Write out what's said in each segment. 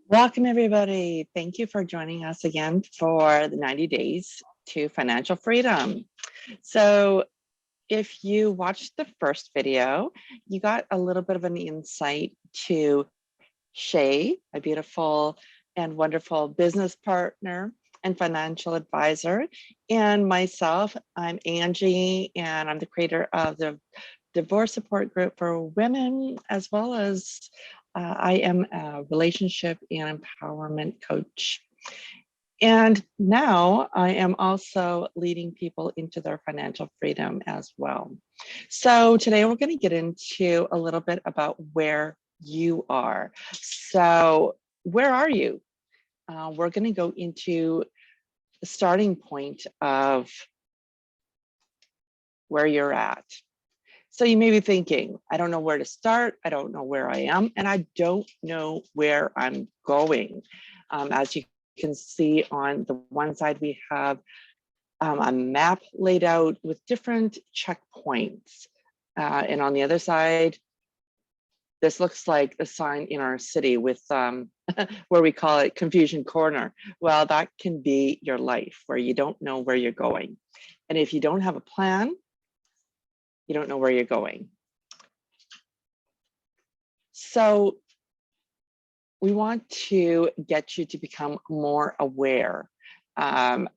Welcome, everybody. Thank you for joining us again for the 90 Days to Financial Freedom. So if you watched the first video, you got a little bit of an insight to Sheyi, a beautiful and wonderful business partner and financial advisor, and myself. I'm Angie, and I'm the creator of the divorce support group for women, as well as I am a relationship and empowerment coach. And now I am also leading people into their financial freedom as well. So today we're going to get into a little bit about where you are. So where are you? We're going to go into the starting point of where you're at. So you may be thinking, I don't know where to start. I don't know where I am, and I don't know where I'm going. As you can see on the one side, we have a map laid out with different checkpoints. And on the other side, this looks like a sign in our city with where we call it Confusion Corner. Well, that can be your life, where you don't know where you're going. And if you don't have a plan, you don't know where you're going. So we want to get you to become more aware. And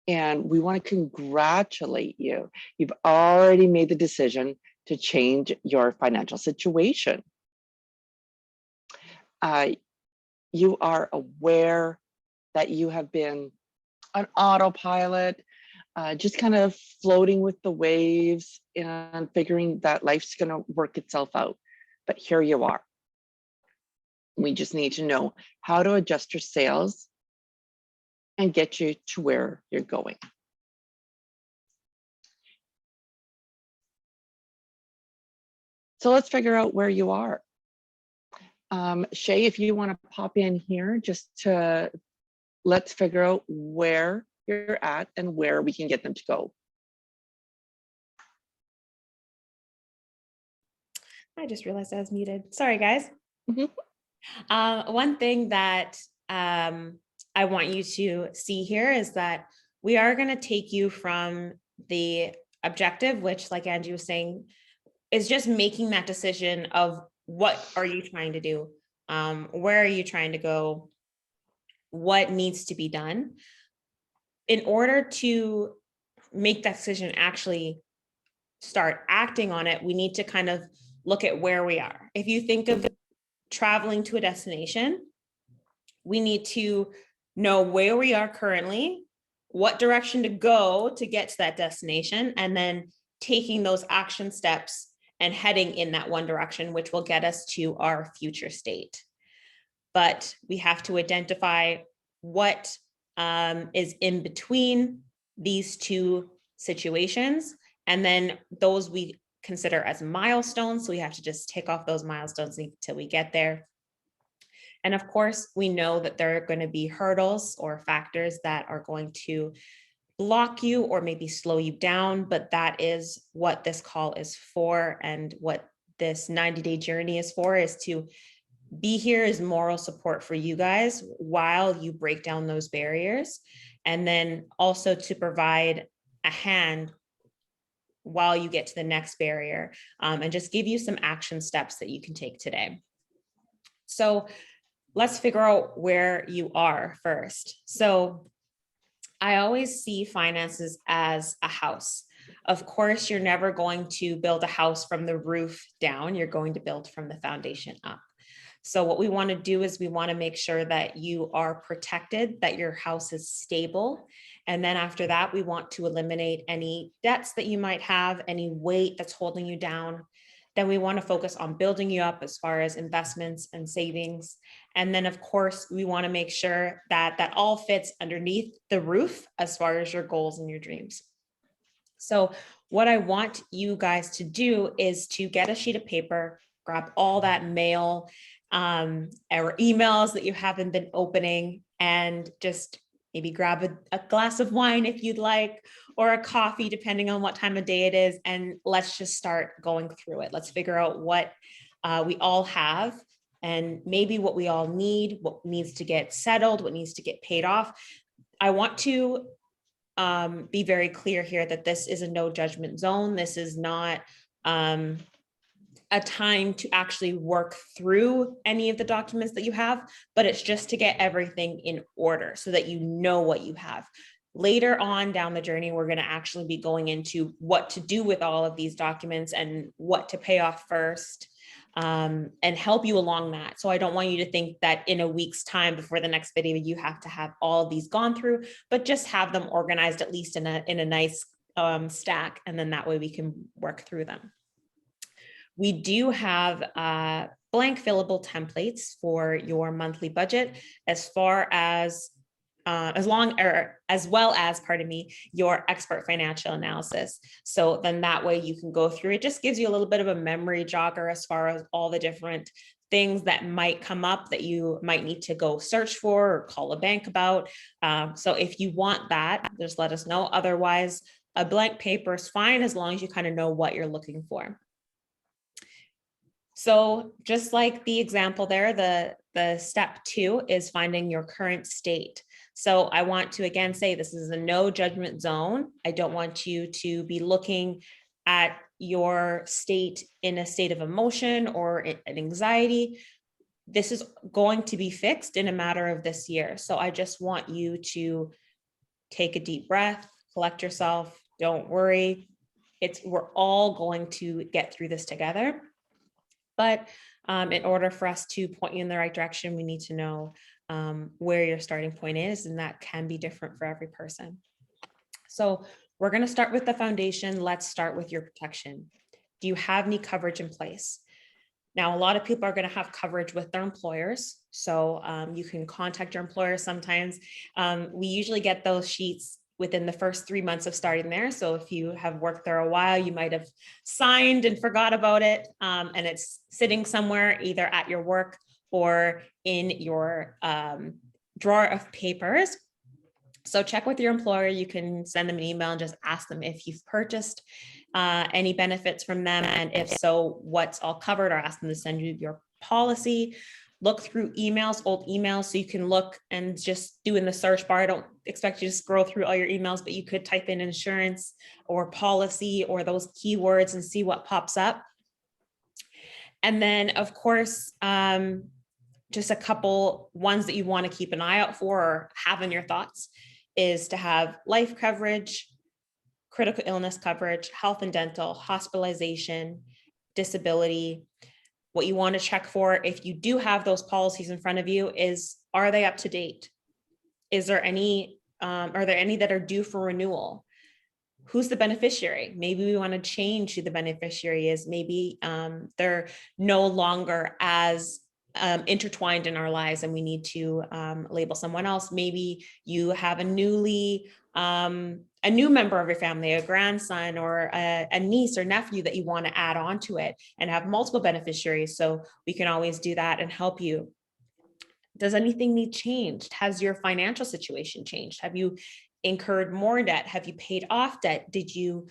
we want to congratulate you. You've already made the decision to change your financial situation. You are aware that you have been on autopilot, just kind of floating with the waves and figuring that life's going to work itself out. But here you are. We just need to know how to adjust your sails and get you to where you're going. So let's figure out where you are. Sheyi, if you want to pop in here, just to let's figure out where you're at and where we can get them to go. I just realized I was muted. Sorry, guys. One thing that I want you to see here is that we are going to take you from the objective, which, like Angie was saying, is just making that decision of what are you trying to do? Where are you trying to go? What needs to be done? In order to make that decision, actually start acting on it, we need to kind of look at where we are. If you think of traveling to a destination, we need to know where we are currently, what direction to go to get to that destination, and then taking those action steps and heading in that one direction, which will get us to our future state. But we have to identify what is in between these two situations, and then those we consider as milestones. So we have to just tick off those milestones until we get there. And of course, we know that there are going to be hurdles or factors that are going to block you or maybe slow you down, but that is what this call is for. And what this 90-day journey is for, is to be here as moral support for you guys while you break down those barriers. And then also to provide a hand while you get to the next barrier, and just give you some action steps that you can take today. So let's figure out where you are first. So I always see finances as a house. Of course, you're never going to build a house from the roof down. You're going to build from the foundation up. So what we want to do is we want to make sure that you are protected, that your house is stable. And then after that, we want to eliminate any debts that you might have, any weight that's holding you down. Then we want to focus on building you up as far as investments and savings. And then, of course, we want to make sure that that all fits underneath the roof as far as your goals and your dreams. So what I want you guys to do is to get a sheet of paper, grab all that mail or emails that you haven't been opening, and just maybe grab a glass of wine if you'd like, or a coffee, depending on what time of day it is. And let's just start going through it. Let's figure out what we all have and maybe what we all need, what needs to get settled, what needs to get paid off. I want to be very clear here that this is a no judgment zone. This is not a time to actually work through any of the documents that you have, but it's just to get everything in order so that you know what you have. Later on down the journey, we're going to actually be going into what to do with all of these documents and what to pay off first, and help you along that. So I don't want you to think that in a week's time before the next video, you have to have all of these gone through, but just have them organized at least in a nice stack. And then that way we can work through them. We do have blank fillable templates for your monthly budget, as well as, pardon me, your expert financial analysis. So then that way you can go through, it just gives you a little bit of a memory jogger as far as all the different things that might come up that you might need to go search for or call a bank about. So if you want that, just let us know. Otherwise, a blank paper is fine as long as you kind of know what you're looking for. So just like the example there, the step 2 is finding your current state. So I want to again say this is a no judgment zone. I don't want you to be looking at your state in a state of emotion or an anxiety. This is going to be fixed in a matter of this year. So I just want you to take a deep breath, collect yourself, don't worry. We're all going to get through this together. But in order for us to point you in the right direction, we need to know where your starting point is, and that can be different for every person. So we're going to start with the foundation. Let's start with your protection. Do you have any coverage in place? Now, a lot of people are going to have coverage with their employers. So you can contact your employer sometimes. We usually get those sheets within the first 3 months of starting there. So if you have worked there a while, you might have signed and forgot about it. And it's sitting somewhere either at your work or in your drawer of papers. So check with your employer. You can send them an email and just ask them if you've purchased any benefits from them. And if so, what's all covered, or ask them to send you your policy. Look through emails, old emails, so you can look and just do in the search bar. I don't expect you to scroll through all your emails, but you could type in insurance or policy or those keywords and see what pops up. And then, of course, just a couple ones that you want to keep an eye out for or have in your thoughts is to have life coverage, critical illness coverage, health and dental, hospitalization, disability. What you want to check for if you do have those policies in front of you is, are they up to date? Is there any, are there any that are due for renewal? Who's the beneficiary? Maybe we want to change who the beneficiary is. Maybe they're no longer as intertwined in our lives and we need to label someone else. Maybe you have a new member of your family, a grandson or a niece or nephew that you want to add on to it and have multiple beneficiaries. So we can always do that and help you. Does anything need changed? Has your financial situation changed? Have you incurred more debt? Have you paid off debt? Did you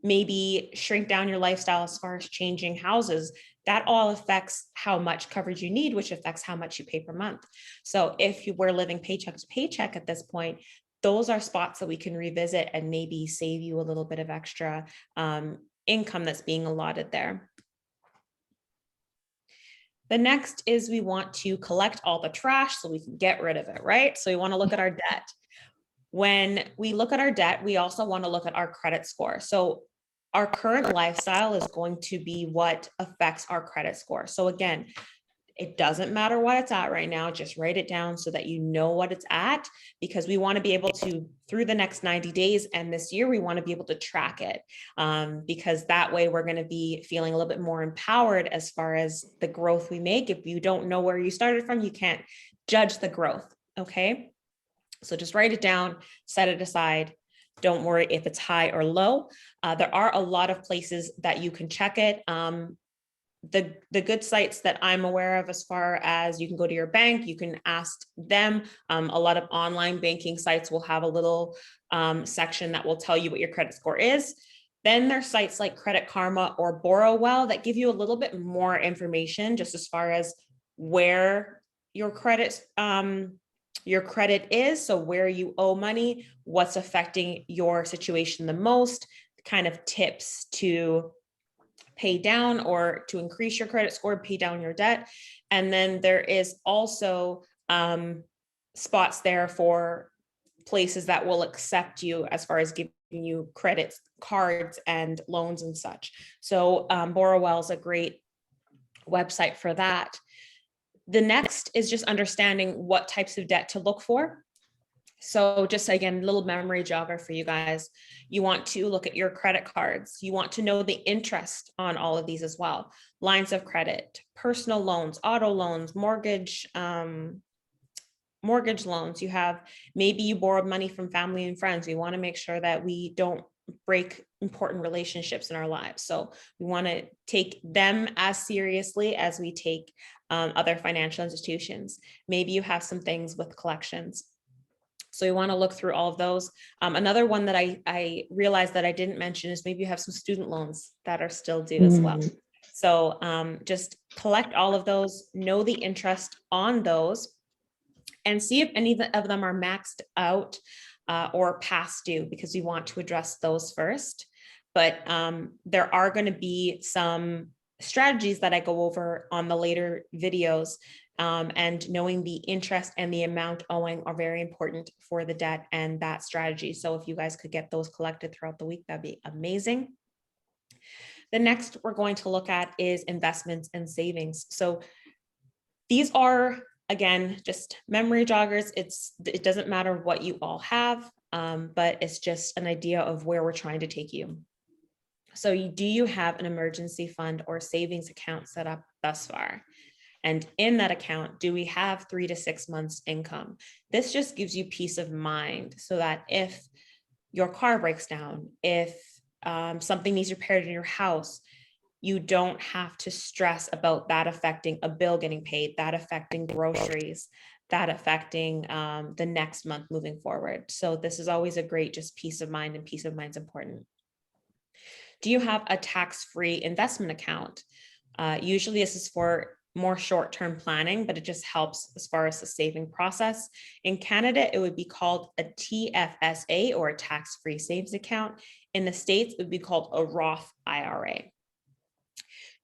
maybe shrink down your lifestyle as far as changing houses? That all affects how much coverage you need, which affects how much you pay per month. So if you were living paycheck to paycheck at this point, those are spots that we can revisit and maybe save you a little bit of extra income that's being allotted there. The next is we want to collect all the trash so we can get rid of it, right? So we want to look at our debt. When we look at our debt, we also want to look at our credit score. So our current lifestyle is going to be what affects our credit score. So again, it doesn't matter what it's at right now, just write it down so that you know what it's at, because we want to be able to, through the next 90 days and this year, we want to be able to track it, because that way we're going to be feeling a little bit more empowered as far as the growth we make. If you don't know where you started from, you can't judge the growth, okay? So just write it down, set it aside. Don't worry if it's high or low. There are a lot of places that you can check it. The good sites that I'm aware of, as far as you can go to your bank, you can ask them. A lot of online banking sites will have a little section that will tell you what your credit score is. Then there's sites like Credit Karma or Borrow Well that give you a little bit more information just as far as where your credit is, so where you owe money, what's affecting your situation the most, kind of tips to pay down or to increase your credit score, pay down your debt. And then there is also spots there for places that will accept you as far as giving you credit cards and loans and such. So Borrowwell is a great website for that. The next is just understanding what types of debt to look for. So just again, little memory jogger for you guys. You want to look at your credit cards. You want to know the interest on all of these as well. Lines of credit, personal loans, auto loans, mortgage loans. You have, maybe you borrowed money from family and friends. We want to make sure that we don't break important relationships in our lives. So we want to take them as seriously as we take other financial institutions. Maybe you have some things with collections. So you want to look through all of those. Another one that I realized that I didn't mention is maybe you have some student loans that are still due as well. So just collect all of those, know the interest on those, and see if any of them are maxed out or past due, because we want to address those first. But there are going to be some strategies that I go over on the later videos, and knowing the interest and the amount owing are very important for the debt and that strategy. So if you guys could get those collected throughout the week, that'd be amazing. The next we're going to look at is investments and savings. So these are, again, just memory joggers. It doesn't matter what you all have, but it's just an idea of where we're trying to take you. So do you have an emergency fund or savings account set up thus far? And in that account, do we have 3 to 6 months income? This just gives you peace of mind so that if your car breaks down, if something needs repaired in your house, you don't have to stress about that affecting a bill getting paid, that affecting groceries, that affecting the next month moving forward. So this is always a great just peace of mind, and peace of mind is important. Do you have a tax-free investment account? Usually this is for more short-term planning, but it just helps as far as the saving process. In Canada, it would be called a TFSA, or a tax-free savings account. In the States, it would be called a Roth IRA.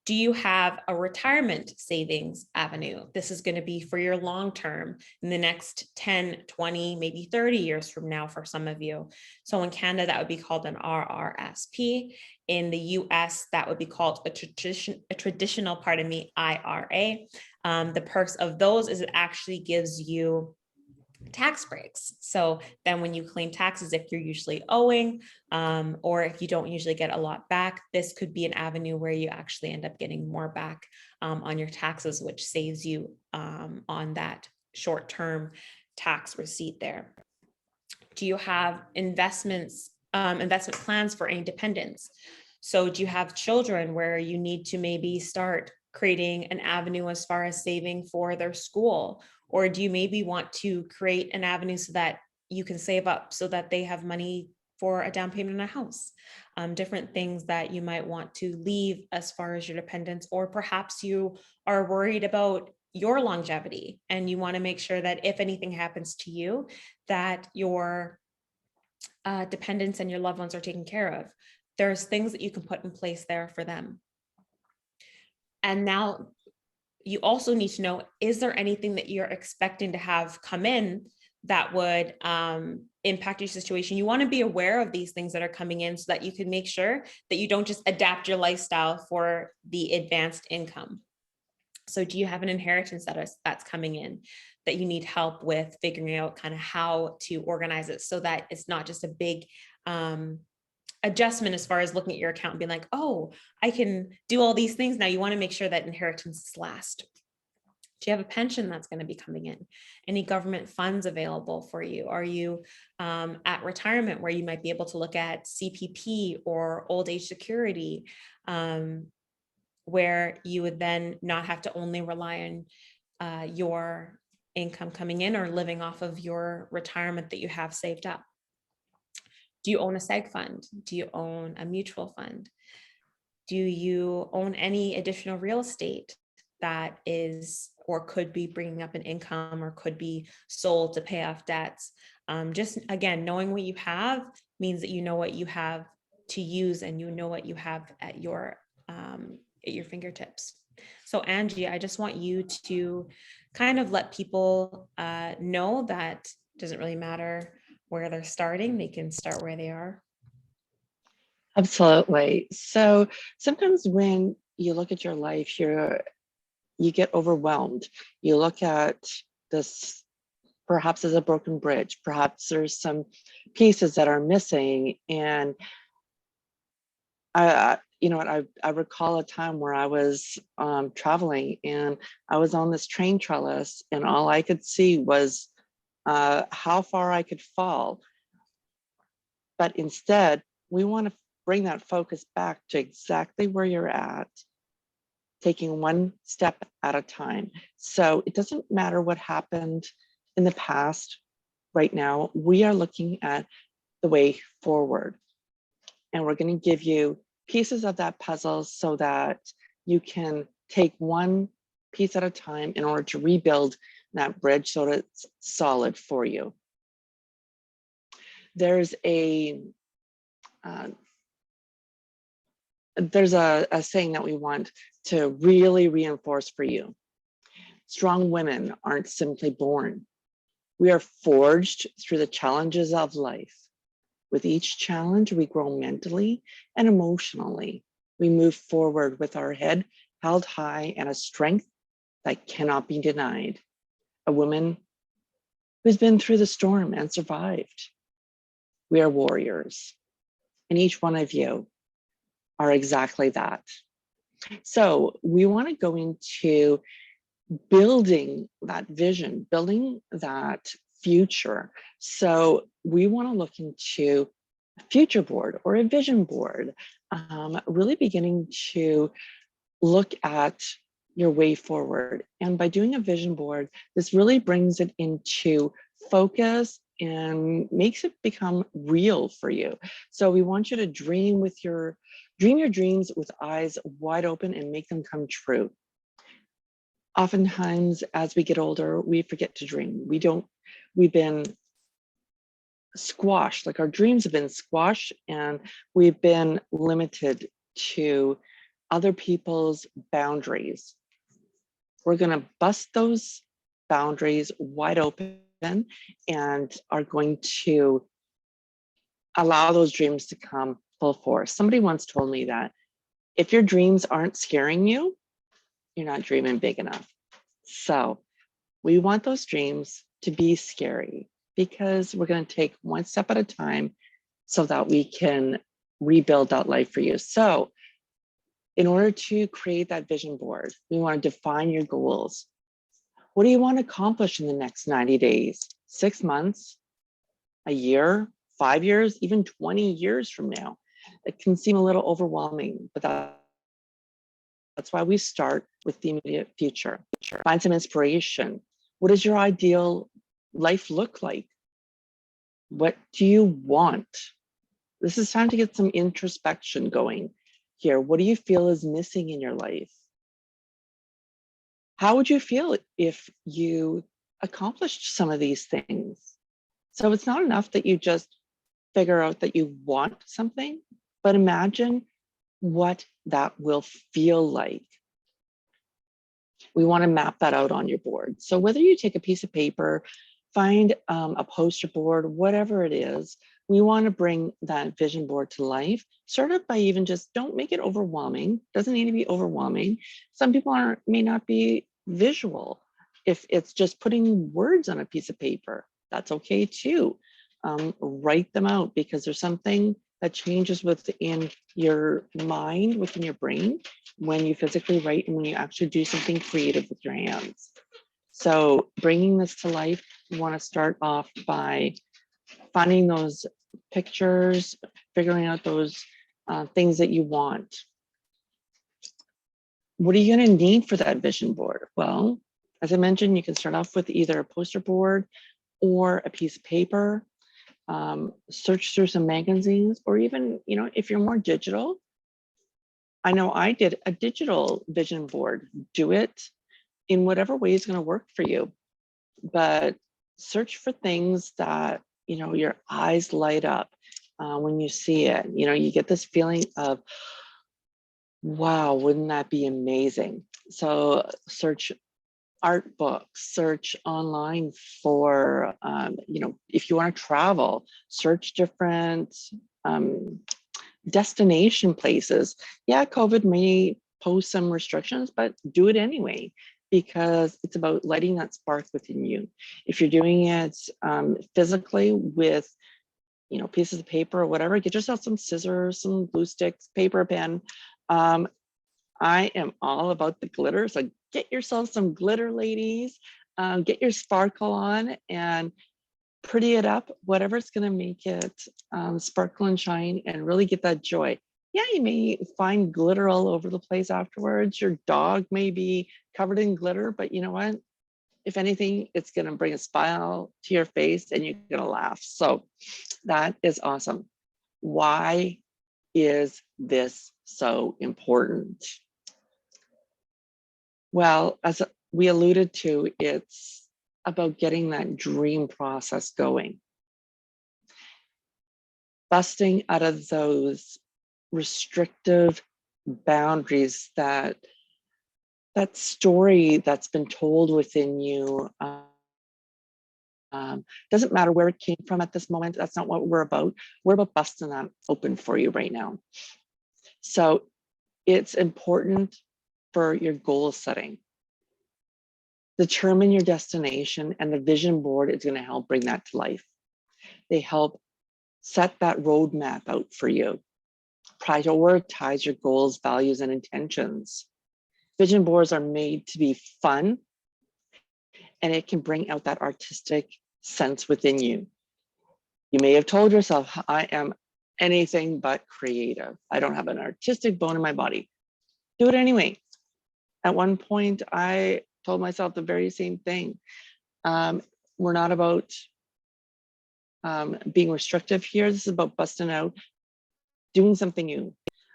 Do you have a retirement savings avenue? This is going to be for your long term in the next 10, 20, maybe 30 years from now for some of you. So in Canada, that would be called an RRSP. In the US, that would be called a traditional IRA. The perks of those is it actually gives you tax breaks. So then when you claim taxes, if you're usually owing, or if you don't usually get a lot back, this could be an avenue where you actually end up getting more back on your taxes, which saves you on that short-term tax receipt there. Do you have investment plans for any dependents? So do you have children where you need to maybe start creating an avenue as far as saving for their school? Or do you maybe want to create an avenue so that you can save up so that they have money for a down payment on a house? Different things that you might want to leave as far as your dependents, or perhaps you are worried about your longevity and you want to make sure that if anything happens to you, that your dependents and your loved ones are taken care of. There's things that you can put in place there for them. And now you also need to know, is there anything that you're expecting to have come in that would impact your situation? You want to be aware of these things that are coming in so that you can make sure that you don't just adapt your lifestyle for the advanced income. So do you have an inheritance that's coming in that you need help with figuring out kind of how to organize it so that it's not just a big adjustment as far as looking at your account and being like, oh, I can do all these things now. You want to make sure that inheritances last. Do you have a pension that's going to be coming in? Any government funds available for you? Are you at retirement where you might be able to look at CPP or old age security, where you would then not have to only rely on your income coming in or living off of your retirement that you have saved up? Do you own a seg fund? Do you own a mutual fund? Do you own any additional real estate that is or could be bringing up an income or could be sold to pay off debts? Just again, knowing what you have means that you know what you have to use and you know what you have at your fingertips. So Angie, I just want you to kind of let people know that it doesn't really matter where they're starting, they can start where they are. Absolutely. So sometimes when you look at your life, you get overwhelmed. You look at this perhaps as a broken bridge. Perhaps there's some pieces that are missing. And you know what, I recall a time where I was traveling and I was on this train trellis and all I could see was how far I could fall. But instead, we want to bring that focus back to exactly where you're at, taking one step at a time. So it doesn't matter what happened in the past. Right now, we are looking at the way forward. And we're going to give you pieces of that puzzle so that you can take one piece at a time in order to rebuild that bridge so that it's solid for you. There's a saying that we want to really reinforce for you. Strong women aren't simply born. We are forged through the challenges of life. With each challenge, we grow mentally and emotionally. We move forward with our head held high and a strength that cannot be denied. A woman who's been through the storm and survived. We are warriors, and each one of you are exactly that. So we want to go into building that vision, building that future. So we want to look into a future board or a vision board, really beginning to look at your way forward. And by doing a vision board, this really brings it into focus and makes it become real for you. So we want you to dream your dreams with eyes wide open and make them come true. Oftentimes, as we get older, we forget to dream. We've been squashed, like our dreams have been squashed, and we've been limited to other people's boundaries. We're going to bust those boundaries wide open and are going to allow those dreams to come full force. Somebody once told me that if your dreams aren't scaring you, you're not dreaming big enough. So we want those dreams to be scary because we're going to take one step at a time so that we can rebuild that life for you. So in order to create that vision board, we want to define your goals. What do you want to accomplish in the next 90 days, 6 months, a year, 5 years, even 20 years from now? It can seem a little overwhelming, but that's why we start with the immediate future. Find some inspiration. What does your ideal life look like? What do you want? This is time to get some introspection going here. What do you feel is missing in your life? How would you feel if you accomplished some of these things? So it's not enough that you just figure out that you want something, but imagine what that will feel like. We want to map that out on your board. So whether you take a piece of paper, find a poster board, whatever it is, we want to bring that vision board to life. Start out by even just don't make it overwhelming. Doesn't need to be overwhelming. Some people may not be visual. If it's just putting words on a piece of paper, that's okay too. Write them out because there's something that changes within your mind, within your brain, when you physically write and when you actually do something creative with your hands. So bringing this to life, you want to start off by finding those pictures, figuring out those things that you want. What are you going to need for that vision board? Well, as I mentioned, you can start off with either a poster board or a piece of paper. search through some magazines, or even, if you're more digital, I know I did a digital vision board. Do it in whatever way is going to work for you, but search for things that, your eyes light up when you see it. You get this feeling of, wow, wouldn't that be amazing? So search art books, search online for, if you want to travel, search different destination places. Yeah, COVID may pose some restrictions, but do it anyway, because it's about lighting that spark within you. If you're doing it physically with, pieces of paper or whatever, get yourself some scissors, some glue sticks, paper, pen. I am all about the glitter, so get yourself some glitter, ladies. Get your sparkle on and pretty it up, whatever's going to make it sparkle and shine and really get that joy. Yeah, you may find glitter all over the place afterwards. Your dog may be covered in glitter, but you know what? If anything, it's going to bring a smile to your face and you're going to laugh. So that is awesome. Why is this so important? Well, as we alluded to, it's about getting that dream process going. Busting out of those restrictive boundaries, that story that's been told within you. Doesn't matter where it came from at this moment. That's not what we're about. We're about busting that open for you right now. So it's important for your goal setting. Determine your destination, and the vision board is going to help bring that to life. They help set that roadmap out for you. Prioritize your goals, values, and intentions. Vision boards are made to be fun, and it can bring out that artistic sense within you. You may have told yourself, I am anything but creative. I don't have an artistic bone in my body. Do it anyway. At one point, I told myself the very same thing. We're not about being restrictive here. This is about busting out, doing something new.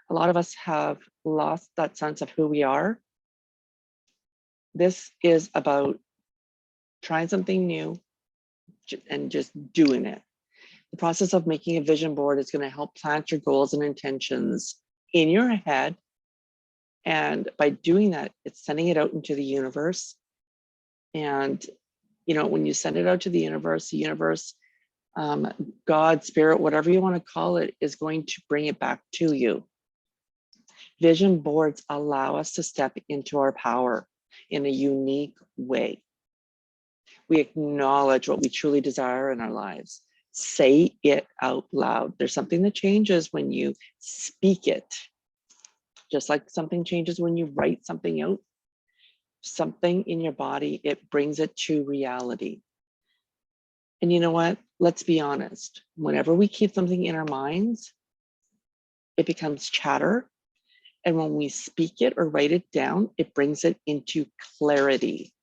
A lot of us have lost that sense of who we are. This is about trying something new and just doing it. The process of making a vision board is going to help plant your goals and intentions in your head. And by doing that, it's sending it out into the universe. And, when you send it out to the universe, God, spirit, whatever you want to call it, is going to bring it back to you. Vision boards allow us to step into our power in a unique way. We acknowledge what we truly desire in our lives. Say it out loud. There's something that changes when you speak it. Just like something changes when you write something out, something in your body, it brings it to reality. And you know what? Let's be honest. Whenever we keep something in our minds, it becomes chatter. And when we speak it or write it down, it brings it into clarity.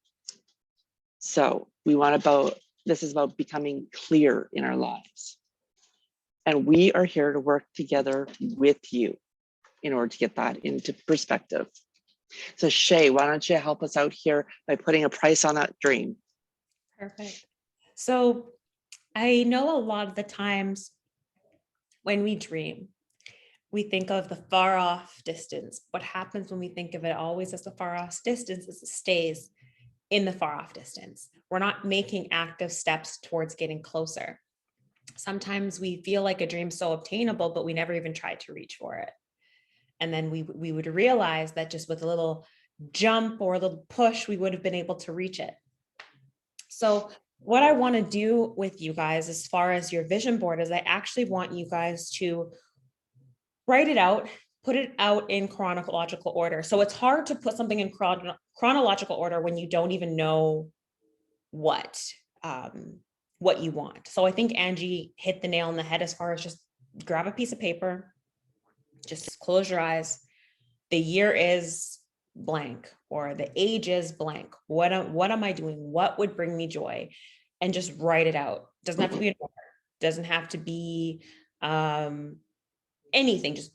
So this is about becoming clear in our lives. And we are here to work together with you in order to get that into perspective. So Sheyi, why don't you help us out here by putting a price on that dream? Perfect. So I know a lot of the times when we dream, we think of the far off distance. What happens when we think of it always as the far off distance is it stays in the far off distance. We're not making active steps towards getting closer. Sometimes we feel like a dream's so obtainable, but we never even tried to reach for it. And then we would realize that just with a little jump or a little push, we would have been able to reach it. So what I want to do with you guys as far as your vision board is I actually want you guys to write it out, put it out in chronological order. So it's hard to put something in chronological order when you don't even know what you want. So I think Angie hit the nail on the head as far as just grab a piece of paper, just close your eyes. The year is blank or the age is blank. What am I doing? What would bring me joy? And just write it out. Doesn't have to be an order. Doesn't have to be anything, just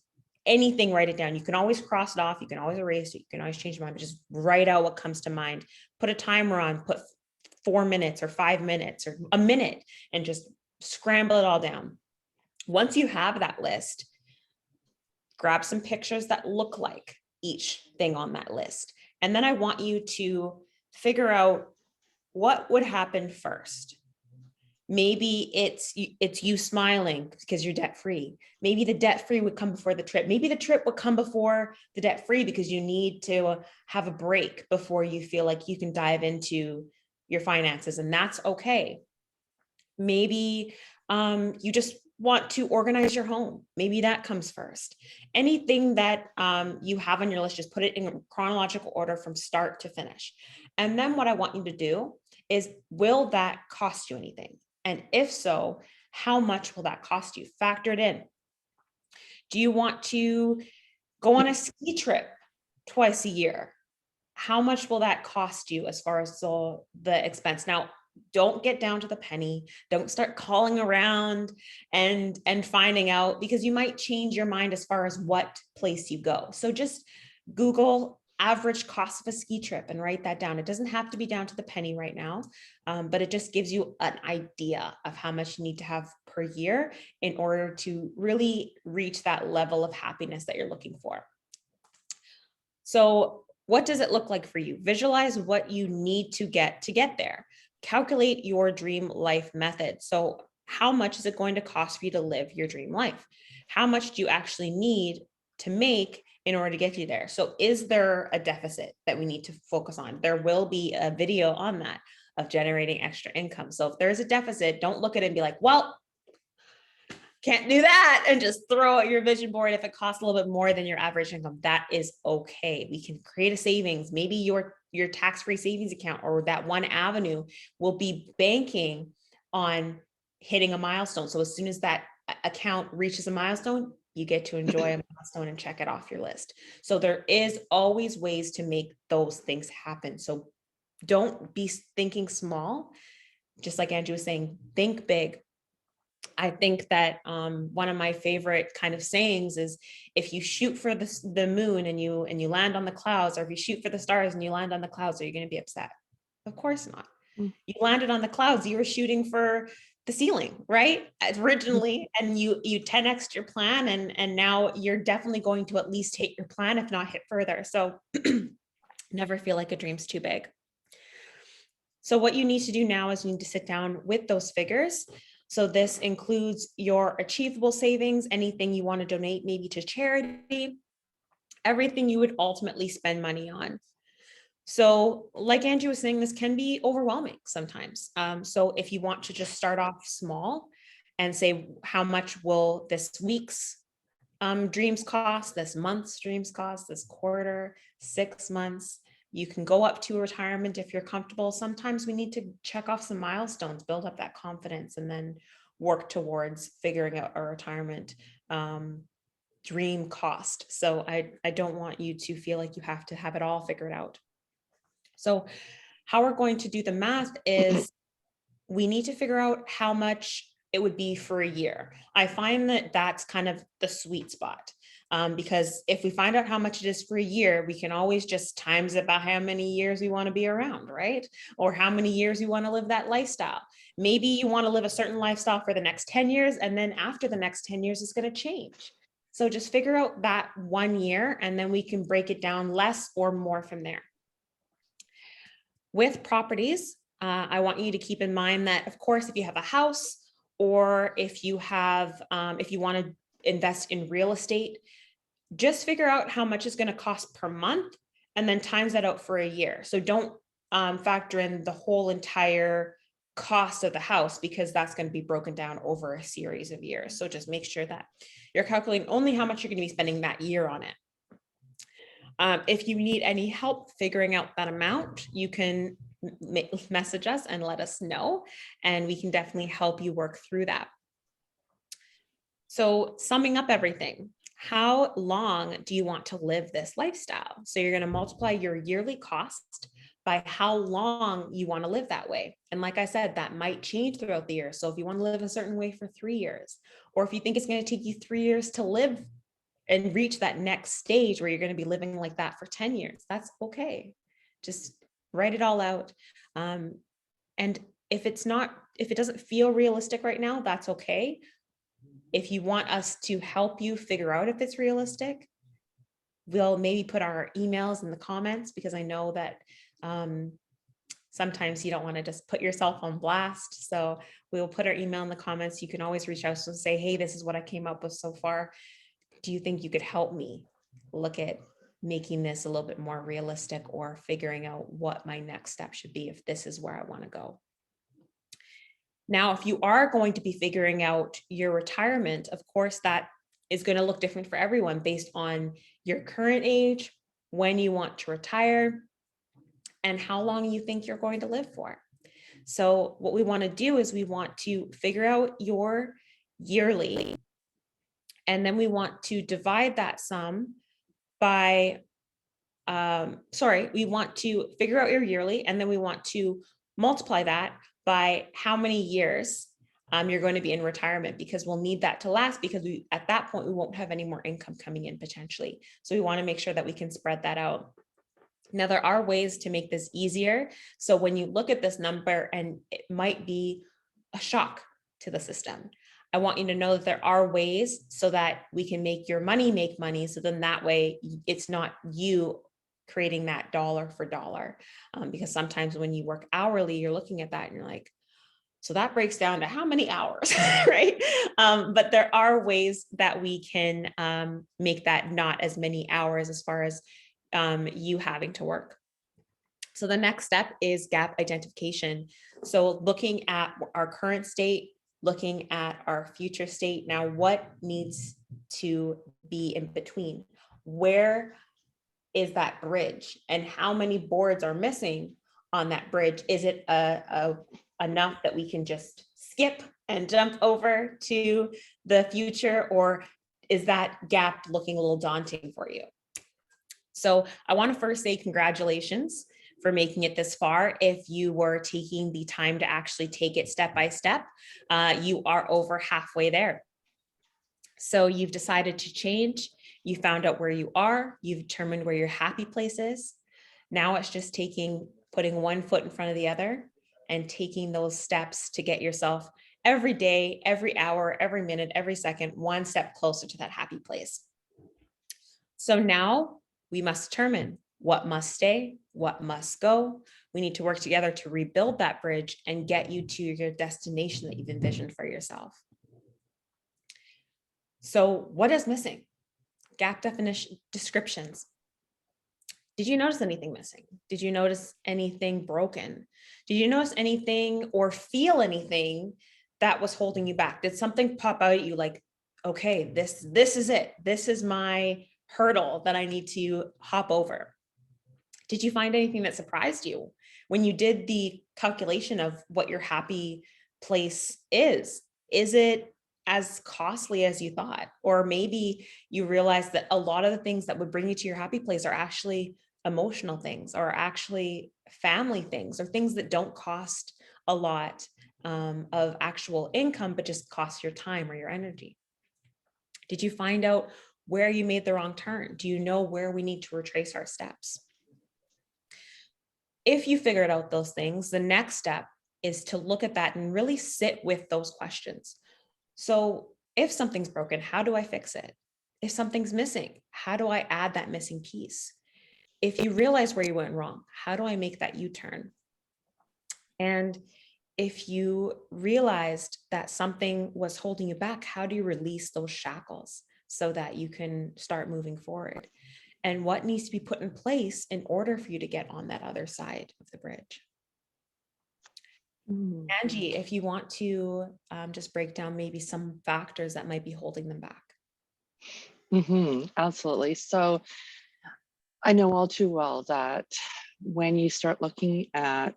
anything, write it down. You can always cross it off. You can always erase it. You can always change your mind, but just write out what comes to mind. Put a timer on, put 4 minutes or 5 minutes or a minute, and just scramble it all down. Once you have that list, grab some pictures that look like each thing on that list. And then I want you to figure out what would happen first. Maybe it's you smiling because you're debt free. Maybe the debt free would come before the trip. Maybe the trip would come before the debt free because you need to have a break before you feel like you can dive into your finances, and that's okay. Maybe you just want to organize your home. Maybe that comes first. Anything that you have on your list, just put it in chronological order from start to finish. And then what I want you to do is, will that cost you anything? And if so, how much will that cost you? Factor it in. Do you want to go on a ski trip twice a year? How much will that cost you as far as the expense? Now, don't get down to the penny. Don't start calling around and finding out, because you might change your mind as far as what place you go. So just Google average cost of a ski trip and write that down. It doesn't have to be down to the penny right now, but it just gives you an idea of how much you need to have per year in order to really reach that level of happiness that you're looking for. So what does it look like for you? Visualize what you need to get there. Calculate your dream life method. So how much is it going to cost for you to live your dream life? How much do you actually need to make in order to get you there? So is there a deficit that we need to focus on? There will be a video on that, of generating extra income. So if there's a deficit, don't look at it and be like, well, can't do that, and just throw out your vision board. If it costs a little bit more than your average income, that is okay. We can create a savings. Maybe your tax-free savings account, or that one avenue, will be banking on hitting a milestone. So as soon as that account reaches a milestone, you get to enjoy a milestone and check it off your list. So there is always ways to make those things happen. So don't be thinking small. Just like Angie was saying, think big. I think that one of my favorite kind of sayings is, if you shoot for the moon and you land on the clouds, or if you shoot for the stars and you land on the clouds, are you going to be upset? Of course not. You landed on the clouds. You were shooting for the ceiling, right? Originally, and you 10x your plan, and now you're definitely going to at least hit your plan, if not hit further. So never feel like a dream's too big. So what you need to do now is you need to sit down with those figures. So this includes your achievable savings, anything you want to donate maybe to charity, everything you would ultimately spend money on. So like Angie was saying, this can be overwhelming sometimes. So if you want to just start off small and say, how much will this week's dreams cost, this month's dreams cost, this quarter, 6 months, you can go up to retirement if you're comfortable. Sometimes we need to check off some milestones, build up that confidence, and then work towards figuring out a retirement dream cost. So I don't want you to feel like you have to have it all figured out. So how we're going to do the math is, we need to figure out how much it would be for a year. I find that that's kind of the sweet spot. Because if we find out how much it is for a year, we can always just times it by how many years we want to be around, right? Or how many years we want to live that lifestyle. Maybe you want to live a certain lifestyle for the next 10 years, and then after the next 10 years, it's going to change. So just figure out that 1 year, and then we can break it down less or more from there. With properties, I want you to keep in mind that, of course, if you have a house, or if you have, if you want to invest in real estate, just figure out how much it's going to cost per month, and then times that out for a year. So don't factor in the whole entire cost of the house, because that's going to be broken down over a series of years. So just make sure that you're calculating only how much you're going to be spending that year on it. If you need any help figuring out that amount, you can message us and let us know, and we can definitely help you work through that. So summing up everything, how long do you want to live this lifestyle? So you're going to multiply your yearly cost by how long you want to live that way. And like I said, that might change throughout the year. So if you want to live a certain way for 3 years, or if you think it's going to take you 3 years to live and reach that next stage where you're going to be living like that for 10 years, that's okay. Just write it all out. And if it doesn't feel realistic right now, that's okay. If you want us to help you figure out if it's realistic, we'll maybe put our emails in the comments, because I know that sometimes you don't want to just put yourself on blast. So we will put our email in the comments. You can always reach out to say, hey, this is what I came up with so far. Do you think you could help me look at making this a little bit more realistic, or figuring out what my next step should be if this is where I want to go? Now, if you are going to be figuring out your retirement, of course, that is going to look different for everyone based on your current age, when you want to retire, and how long you think you're going to live for. So what we want to do is we want to figure out your yearly, and then we want to divide that sum by, we want to figure out your yearly, and then we want to multiply that by how many years you're going to be in retirement, because we'll need that to last, because at that point, we won't have any more income coming in potentially. So we want to make sure that we can spread that out. Now, there are ways to make this easier. So when you look at this number, and it might be a shock to the system, I want you to know that there are ways so that we can make your money make money. So then that way it's not you creating that dollar for dollar. Because sometimes when you work hourly, you're looking at that and you're like, so that breaks down to how many hours, right? But there are ways that we can make that not as many hours as far as you having to work. So the next step is gap identification. So looking at our current state, looking at our future state. Now, what needs to be in between? Where is that bridge, and how many boards are missing on that bridge? Is it enough that we can just skip and jump over to the future, or is that gap looking a little daunting for you? So I want to first say congratulations for making it this far. If you were taking the time to actually take it step by step, you are over halfway there. So you've decided to change, you found out where you are, you've determined where your happy place is. Now it's just putting one foot in front of the other and taking those steps to get yourself every day, every hour, every minute, every second, one step closer to that happy place. So now we must determine what must stay, what must go. We need to work together to rebuild that bridge and get you to your destination that you've envisioned for yourself. So what is missing? Gap definition descriptions. Did you notice anything missing? Did you notice anything broken? Did you notice anything or feel anything that was holding you back? Did something pop out at you like, okay, this is it. This is my hurdle that I need to hop over? Did you find anything that surprised you when you did the calculation of what your happy place is? Is it as costly as you thought? Or maybe you realized that a lot of the things that would bring you to your happy place are actually emotional things, or actually family things, or things that don't cost a lot of actual income, but just cost your time or your energy. Did you find out where you made the wrong turn? Do you know where we need to retrace our steps? If you figured out those things, the next step is to look at that and really sit with those questions. So if something's broken, how do I fix it? If something's missing, how do I add that missing piece? If you realize where you went wrong, how do I make that U-turn? And if you realized that something was holding you back, how do you release those shackles so that you can start moving forward? And what needs to be put in place in order for you to get on that other side of the bridge? Angie, if you want to just break down maybe some factors that might be holding them back. Absolutely. So I know all too well that when you start looking at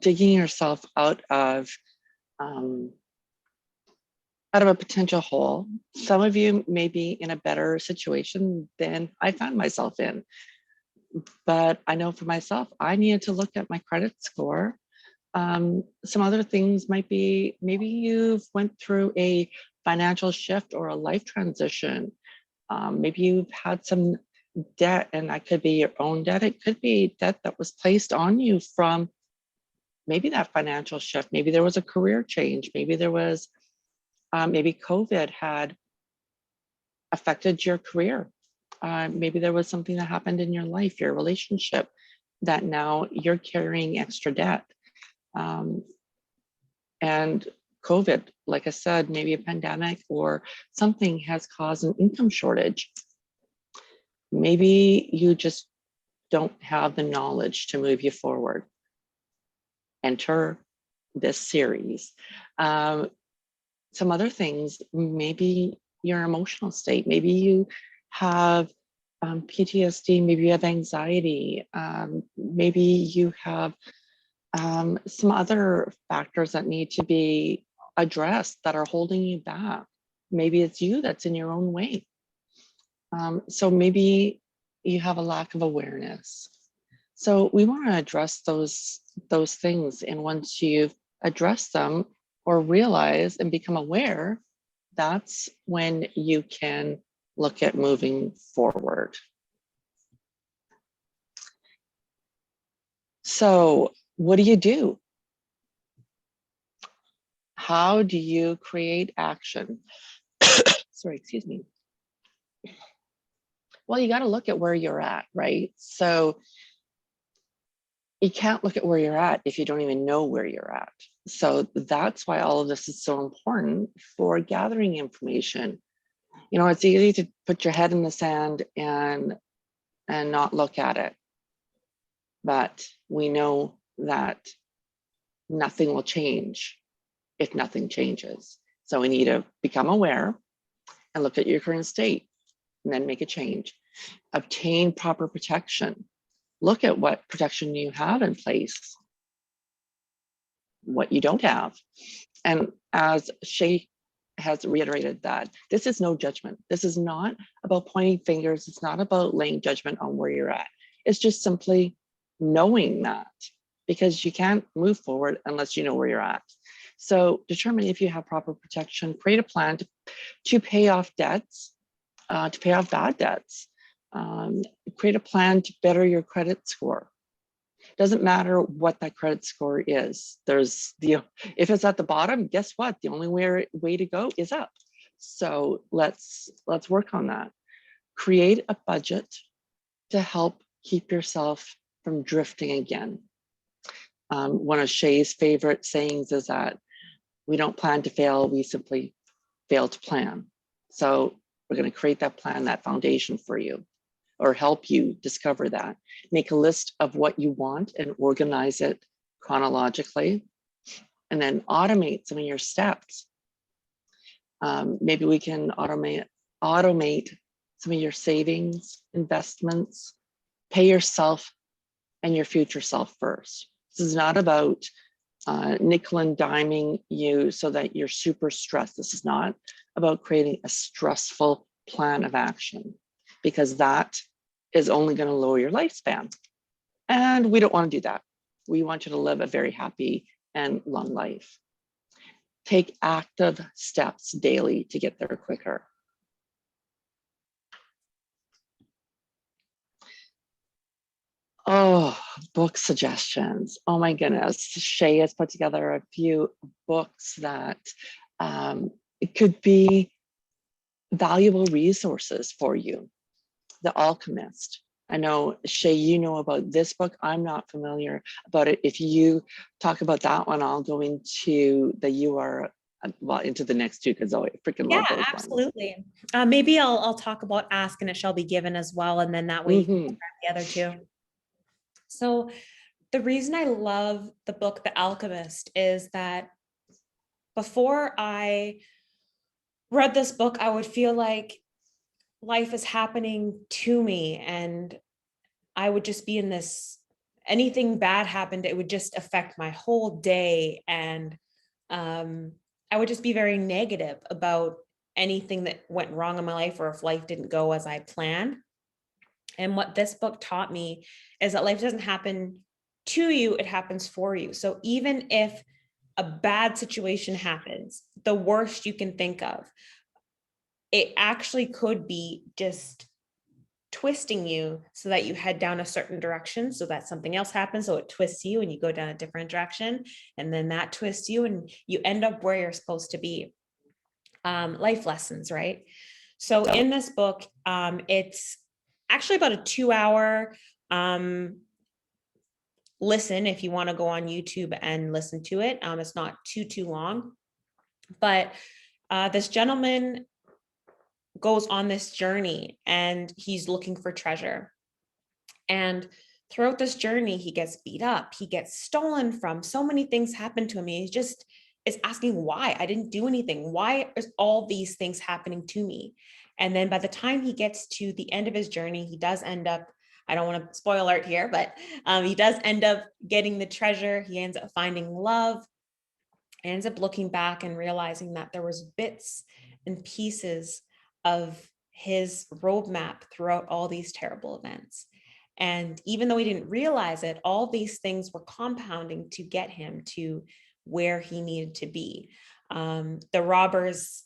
digging yourself out of a potential hole, some of you may be in a better situation than I found myself in. But I know for myself, I needed to look at my credit score. Some other things might be, maybe you've went through a financial shift or a life transition. Maybe you've had some debt, and that could be your own debt. It could be debt that was placed on you from maybe that financial shift. Maybe there was a career change. Maybe there was, maybe COVID had affected your career. Maybe there was something that happened in your life, your relationship, that now you're carrying extra debt. And COVID, like I said, maybe a pandemic or something has caused an income shortage. Maybe you just don't have the knowledge to move you forward. Enter this series. Some other things, maybe your emotional state, maybe you have PTSD, maybe you have anxiety, maybe you have some other factors that need to be addressed that are holding you back. Maybe it's you that's in your own way. So maybe you have a lack of awareness. So we want to address those things. And once you've addressed them or realize and become aware, that's when you can look at moving forward. So what do? How do you create action? Sorry, excuse me. Well, you got to look at where you're at, right? So you can't look at where you're at if you don't even know where you're at. So that's why all of this is so important for gathering information. You know, it's easy to put your head in the sand and not look at it. But we know that nothing will change if nothing changes. So we need to become aware and look at your current state and then make a change. Obtain proper protection. Look at what protection you have in place, what you don't have. And as Sheyi has reiterated, that this is no judgment. This is not about pointing fingers. It's not about laying judgment on where you're at. It's just simply knowing that, because you can't move forward unless you know where you're at. So determine if you have proper protection, create a plan to pay off debts, to pay off bad debts, create a plan to better your credit score. Doesn't matter what that credit score is. There's if it's at the bottom, guess what? The only way to go is up. So let's work on that. Create a budget to help keep yourself from drifting again. One of Sheyi's favorite sayings is that we don't plan to fail, we simply fail to plan. So we're going to create that plan, that foundation for you, or help you discover that. Make a list of what you want and organize it chronologically, and then automate some of your steps. Maybe we can automate some of your savings, investments, pay yourself and your future self first. This is not about nickel and diming you so that you're super stressed. This is not about creating a stressful plan of action, because that is only going to lower your lifespan. And we don't want to do that. We want you to live a very happy and long life. Take active steps daily to get there quicker. Oh, book suggestions. Oh my goodness. Sheyi has put together a few books that it could be valuable resources for you. The Alchemist. I know, Sheyi, you know about this book. I'm not familiar about it. If you talk about that one, I'll go into into the next two, because I freaking love those absolutely. Ones. Maybe I'll talk about Ask and It Shall Be Given as well, and then that way you can grab the other two. So the reason I love the book, The Alchemist, is that before I read this book, I would feel like life is happening to me, and I would just be in this, anything bad happened, it would just affect my whole day. And I would just be very negative about anything that went wrong in my life, or if life didn't go as I planned. And what this book taught me is that life doesn't happen to you, it happens for you. So even if a bad situation happens, the worst you can think of, it actually could be just twisting you so that you head down a certain direction, so that something else happens. So it twists you and you go down a different direction. And then that twists you and you end up where you're supposed to be. Life lessons, right? So in this book, it's actually about a 2-hour listen if you want to go on YouTube and listen to it. It's not too long, but this gentleman goes on this journey and he's looking for treasure. And throughout this journey, he gets beat up, he gets stolen from, so many things happen to him. He just is asking why. I didn't do anything. Why is all these things happening to me? And then by the time he gets to the end of his journey, he does end up, I don't want to spoil alert here, but he does end up getting the treasure. He ends up finding love, ends up looking back and realizing that there was bits and pieces of his roadmap throughout all these terrible events. And even though he didn't realize it, all these things were compounding to get him to where he needed to be. The robbers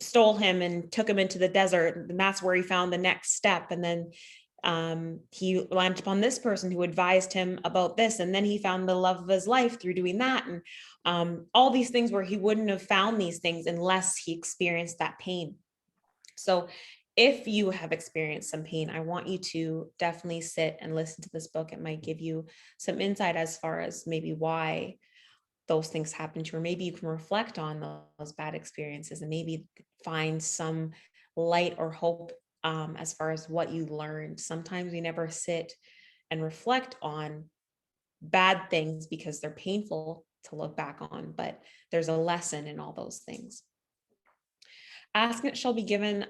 stole him and took him into the desert, and that's where he found the next step. And then he landed upon this person who advised him about this, and then he found the love of his life through doing that. And all these things where he wouldn't have found these things unless he experienced that pain. So if you have experienced some pain, I want you to definitely sit and listen to this book. It might give you some insight as far as maybe why those things happen to you, or maybe you can reflect on those bad experiences and maybe find some light or hope as far as what you learned. Sometimes we never sit and reflect on bad things because they're painful to look back on, but there's a lesson in all those things. Ask and it shall be given.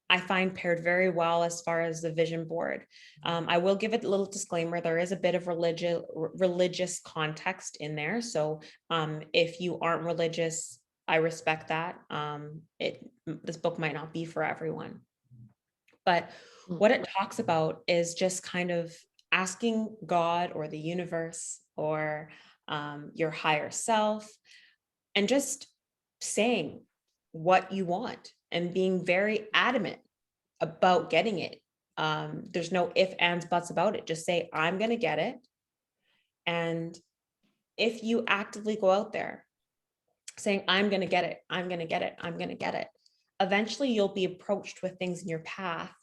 I find paired very well as far as the vision board. I will give it a little disclaimer. There is a bit of religious context in there. So if you aren't religious, I respect that. This book might not be for everyone. But what it talks about is just kind of asking God or the universe or your higher self and just saying what you want and being very adamant about getting it. There's no if, ands, buts about it. Just say, I'm going to get it. And if you actively go out there saying, I'm going to get it, I'm going to get it, I'm going to get it, eventually you'll be approached with things in your path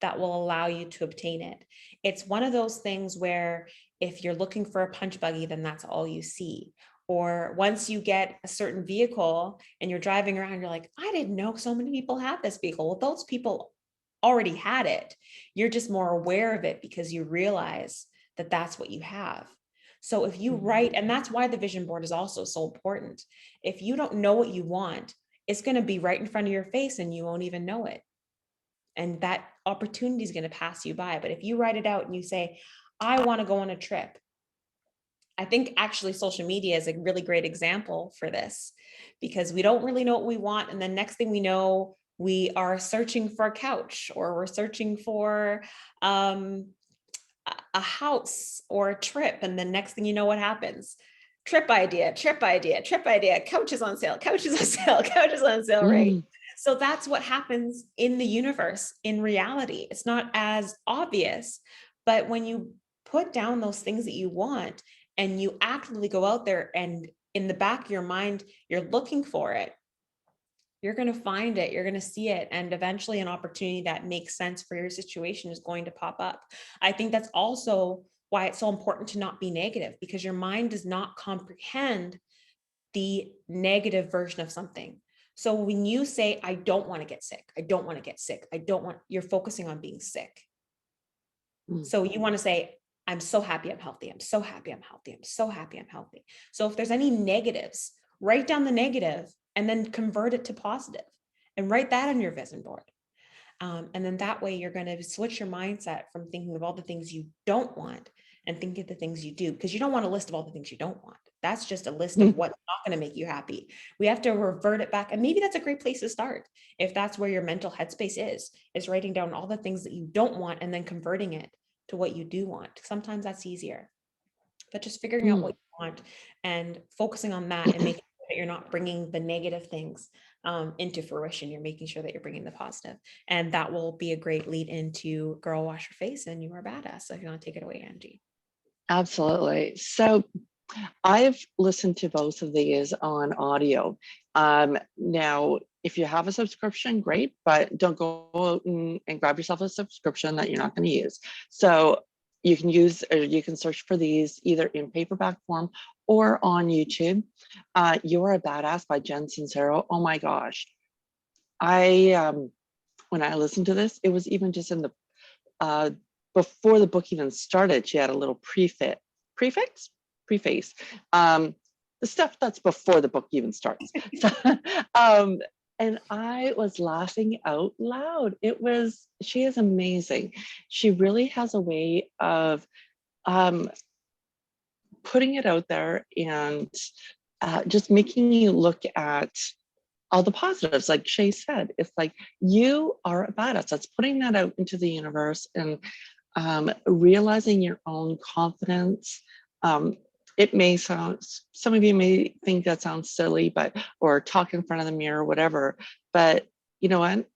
that will allow you to obtain it. It's one of those things where if you're looking for a punch buggy, then that's all you see. Or once you get a certain vehicle and you're driving around, you're like, I didn't know so many people had this vehicle. Well, those people already had it. You're just more aware of it because you realize that that's what you have. So if you write, and that's why the vision board is also so important. If you don't know what you want, it's going to be right in front of your face and you won't even know it. And that opportunity is going to pass you by. But if you write it out and you say, I want to go on a trip, I think actually social media is a really great example for this because we don't really know what we want. And then next thing we know, we are searching for a couch or we're searching for a house or a trip. And then next thing you know, what happens? Trip idea, couches on sale, couches on sale, couches on sale, right? So that's what happens in the universe, in reality. It's not as obvious, but when you put down those things that you want and you actively go out there and in the back of your mind, you're looking for it, you're going to find it, you're going to see it. And eventually an opportunity that makes sense for your situation is going to pop up. I think that's also why it's so important to not be negative, because your mind does not comprehend the negative version of something. So when you say, I don't want to get sick, I don't want to get sick, you're focusing on being sick. So you want to say, I'm so happy I'm healthy. I'm so happy I'm healthy. I'm so happy I'm healthy. So if there's any negatives, write down the negative and then convert it to positive and write that on your vision board. And then that way you're going to switch your mindset from thinking of all the things you don't want and think of the things you do, because you don't want a list of all the things you don't want. That's just a list of what's not going to make you happy. We have to revert it back. And maybe that's a great place to start. If that's where your mental headspace is writing down all the things that you don't want and then converting it to what you do want. Sometimes that's easier, but just figuring out what you want and focusing on that and making sure that you're not bringing the negative things into fruition. You're making sure that you're bringing the positive, and that will be a great lead into Girl Wash Your Face and You Are Badass. So if you want to take it away, Angie. Absolutely. So I've listened to both of these on audio. Now, if you have a subscription, great, but don't go out and grab yourself a subscription that you're not going to use. So you can use, or you can search for these either in paperback form or on YouTube. You're a Badass by Jen Sincero. Oh my gosh. When I listened to this, it was even just in the, before the book even started, she had a little preface, the stuff that's before the book even starts. So, and I was laughing out loud. She is amazing. She really has a way of putting it out there and just making you look at all the positives. Like Sheyi said, it's like, you are a badass. That's putting that out into the universe and realizing your own confidence. It may sound, some of you may think that sounds silly, or talk in front of the mirror, whatever, but you know what?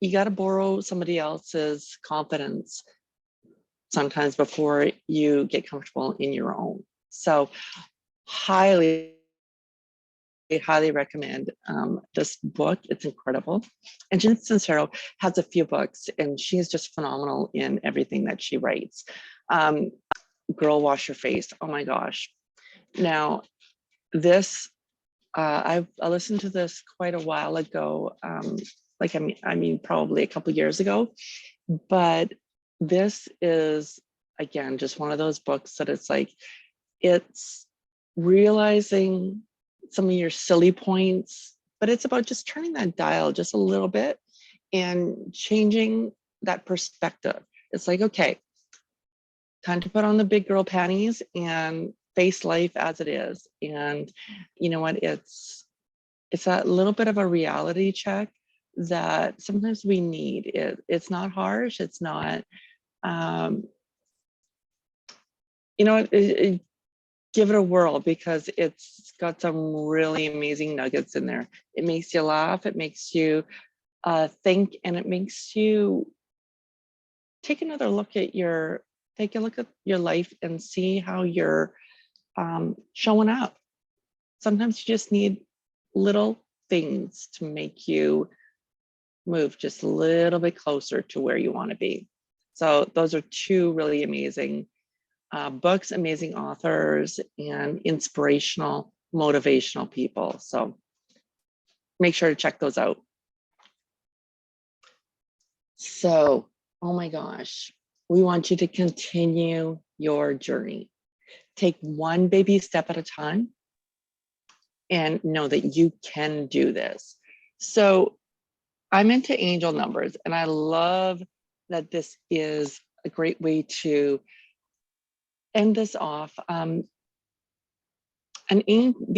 You got to borrow somebody else's confidence sometimes before you get comfortable in your own. So highly recommend this book. It's incredible. And Jen Sincero has a few books and she is just phenomenal in everything that she writes. Girl Wash Your Face. Oh my gosh. Now this, I listened to this quite a while ago. I mean, probably a couple years ago, but this is, again, just one of those books that it's like, it's realizing some of your silly points, but it's about just turning that dial just a little bit and changing that perspective. It's like, okay, time to put on the big girl panties and face life as it is. And you know what, it's that little bit of a reality check that sometimes we need. It's not harsh, it's not give it a whirl, because it's got some really amazing nuggets in there. It makes you laugh, it makes you think, and it makes you take a look at your life and see how you're showing up. Sometimes you just need little things to make you move just a little bit closer to where you want to be. So those are two really amazing books, amazing authors, and inspirational, motivational people. So make sure to check those out. So, oh my gosh, we want you to continue your journey. Take one baby step at a time and know that you can do this. So I'm into angel numbers, and I love that this is a great way to end this off. The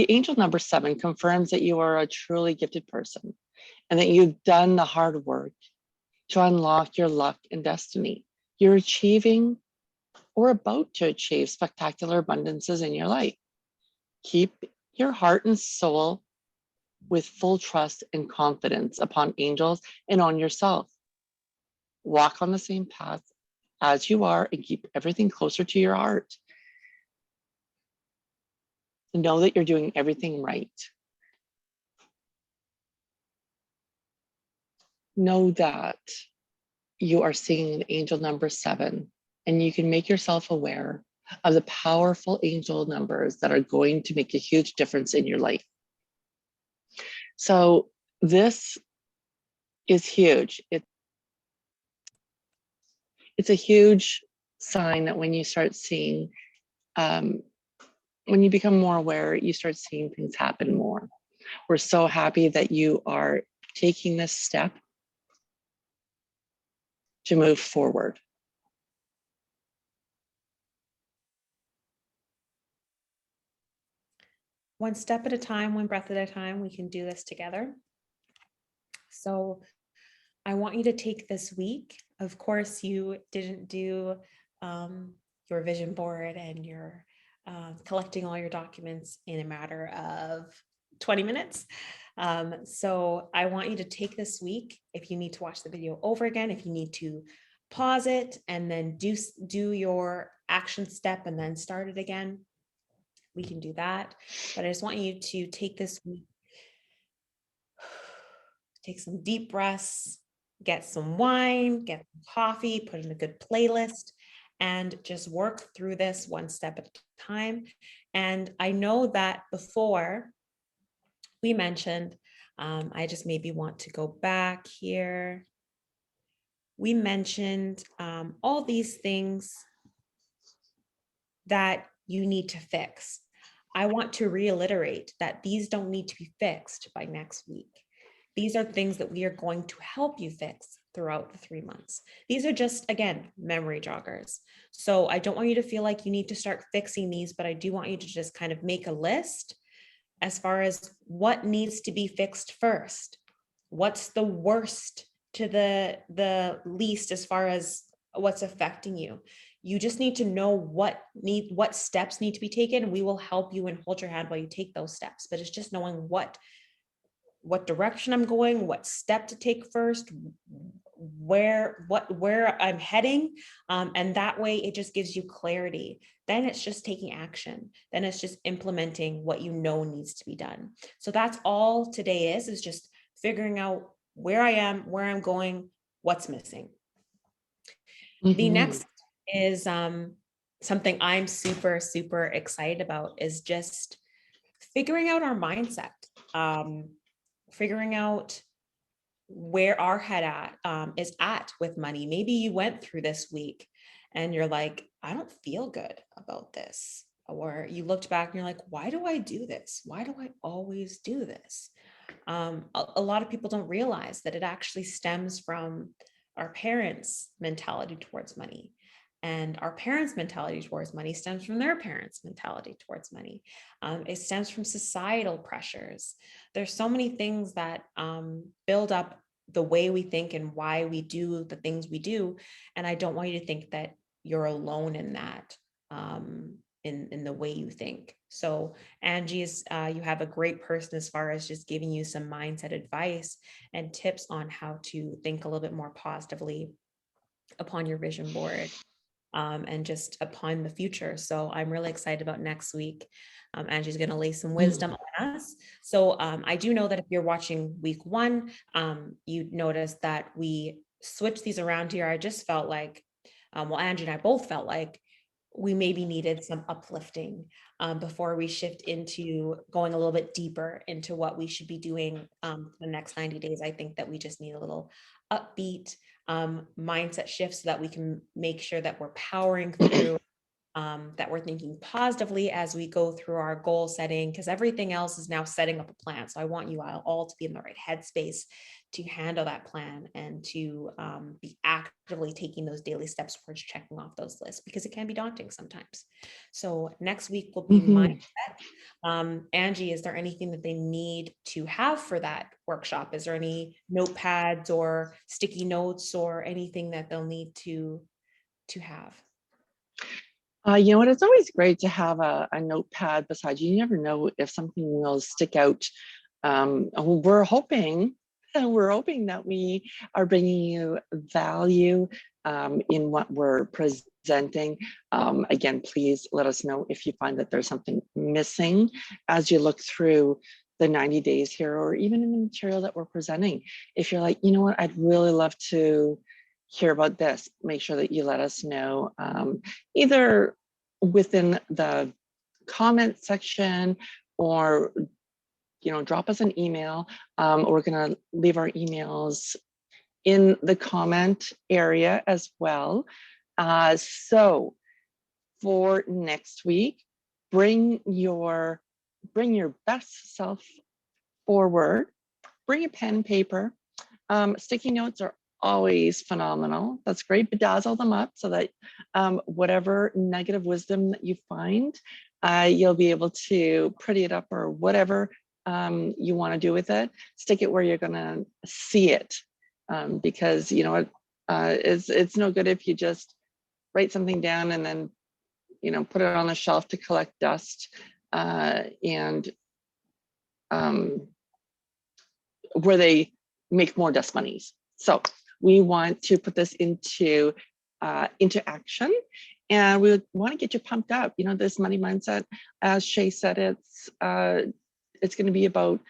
angel number 7 confirms that you are a truly gifted person and that you've done the hard work to unlock your luck and destiny. You're achieving or about to achieve spectacular abundances in your life. Keep your heart and soul with full trust and confidence upon angels and on yourself. Walk on the same path as you are and keep everything closer to your heart. Know that you're doing everything right. Know that you are seeing angel number 7, and you can make yourself aware of the powerful angel numbers that are going to make a huge difference in your life. So this is huge. It's a huge sign that when you start seeing, when you become more aware, you start seeing things happen more. We're so happy that you are taking this step to move forward. One step at a time, one breath at a time, we can do this together. So I want you to take this week. Of course, you didn't do your vision board and your collecting all your documents in a matter of 20 minutes. So I want you to take this week. If you need to watch the video over again, if you need to pause it and then do your action step and then start it again, we can do that. But I just want you to take this week, take some deep breaths, get some wine, get some coffee, put in a good playlist, and just work through this one step at a time. And I know that before we mentioned, I just maybe want to go back here. We mentioned all these things that you need to fix. I want to reiterate that these don't need to be fixed by next week. These are things that we are going to help you fix throughout the 3 months. These are just, again, memory joggers. So I don't want you to feel like you need to start fixing these, but I do want you to just kind of make a list as far as what needs to be fixed first. What's the worst to the least as far as what's affecting you. You just need to know what steps need to be taken, and we will help you and hold your hand while you take those steps. But it's just knowing what direction I'm going, what step to take first, where I'm heading, and that way it just gives you clarity. Then it's just taking action. Then it's just implementing what you know needs to be done. So that's all today is just figuring out where I am, where I'm going, what's missing. The next is something I'm super, super excited about is just figuring out our mindset, figuring out where our head is at with money. Maybe you went through this week and you're like, I don't feel good about this. Or you looked back and you're like, why do I do this? Why do I always do this? A lot of people don't realize that it actually stems from our parents' mentality towards money. And our parents' mentality towards money stems from their parents' mentality towards money. It stems from societal pressures. There's so many things that build up the way we think and why we do the things we do. And I don't want you to think that you're alone in that, in the way you think. So Angie you have a great person as far as just giving you some mindset advice and tips on how to think a little bit more positively upon your vision board. And just upon the future. So I'm really excited about next week. Angie's going to lay some wisdom on us. So I do know that if you're watching week 1, you notice that we switched these around here. I just felt like, Angie and I both felt like we maybe needed some uplifting before we shift into going a little bit deeper into what we should be doing the next 90 days. I think that we just need a little upbeat mindset shift so that we can make sure that we're powering through, that we're thinking positively as we go through our goal setting, because everything else is now setting up a plan. So I want you all to be in the right headspace to handle that plan and to be actively taking those daily steps towards checking off those lists, because it can be daunting sometimes. So next week will be mindset. Angie, is there anything that they need to have for that workshop? Is there any notepads or sticky notes or anything that they'll need to have? You know what, it's always great to have a notepad beside you. You never know if something will stick out. We're hoping that we are bringing you value in what we're presenting. Again, please let us know if you find that there's something missing as you look through the 90 days here, or even in the material that we're presenting. If you're like, you know what, I'd really love to hear about this, make sure that you let us know, either within the comment section or drop us an email. We're going to leave our emails in the comment area as well. So for next week, bring your best self forward. Bring a pen and paper. Sticky notes are always phenomenal. That's great. Bedazzle them up so that whatever negative wisdom that you find, you'll be able to pretty it up or whatever you want to do with it. Stick it where you're going to see it, because you know it's no good if you just write something down and then put it on a shelf to collect dust, and where they make more dust bunnies. So we want to put this into action, and we want to get you pumped up. This money mindset, as Sheyi said, it's going to be about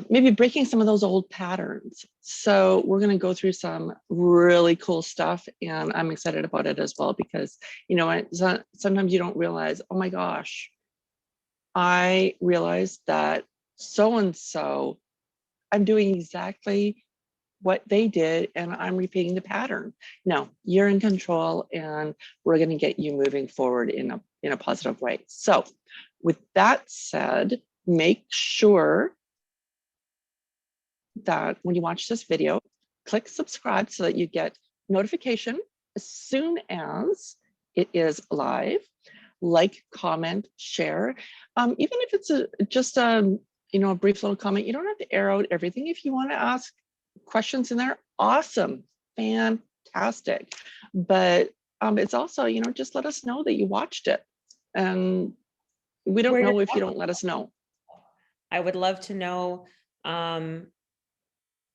maybe breaking some of those old patterns. So we're going to go through some really cool stuff, and I'm excited about it as well, because sometimes you don't realize, oh my gosh, I realized that so-and-so, I'm doing exactly what they did and I'm repeating the pattern. No, you're in control, and we're going to get you moving forward in a positive way. So with that said, make sure that when you watch this video, click subscribe so that you get notification as soon as it is live. Like, comment, share. Even if it's just a brief little comment, you don't have to air out everything. If you want to ask questions in there, awesome, fantastic. But it's also, just let us know that you watched it. And we don't know if you don't let us know. I would love to know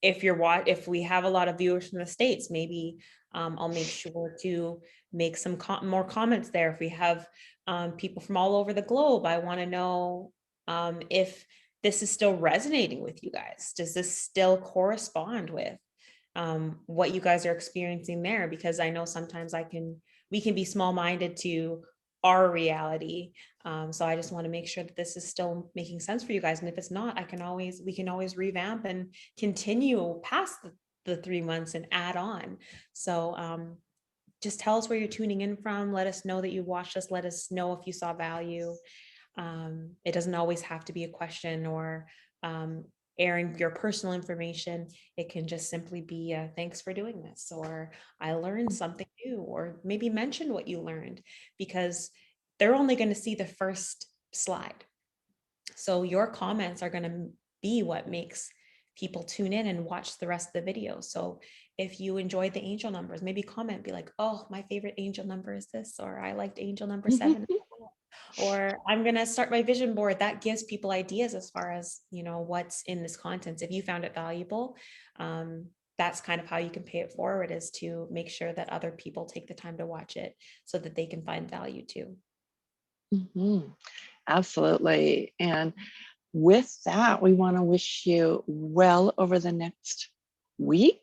if we have a lot of viewers from the States, maybe I'll make sure to make some more comments there. If we have people from all over the globe, I want to know if this is still resonating with you guys. Does this still correspond with what you guys are experiencing there? Because I know sometimes we can be small-minded to our reality. So I just want to make sure that this is still making sense for you guys. And if it's not, we can always revamp and continue past the 3 months and add on. So just tell us where you're tuning in from. Let us know that you watched us. Let us know if you saw value. It doesn't always have to be a question or airing your personal information. It can just simply be thanks for doing this, or I learned something new, or maybe mention what you learned, because they're only going to see the first slide. So your comments are going to be what makes people tune in and watch the rest of the video. So if you enjoyed the angel numbers, maybe comment, be like, oh, my favorite angel number is this, or I liked angel number 7. Or I'm going to start my vision board. That gives people ideas as far as, what's in this content. If you found it valuable, that's kind of how you can pay it forward, is to make sure that other people take the time to watch it so that they can find value too. Mm-hmm. Absolutely. And with that, we want to wish you well over the next week.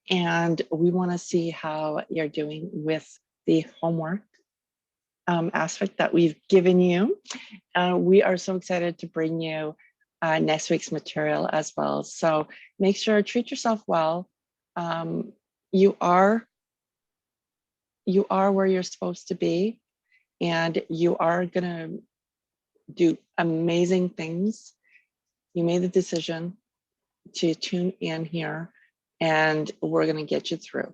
And we want to see how you're doing with the homework aspect that we've given you. We are so excited to bring you next week's material as well. So make sure to treat yourself well. You are where you're supposed to be, and you are going to do amazing things. You made the decision to tune in here, and we're going to get you through.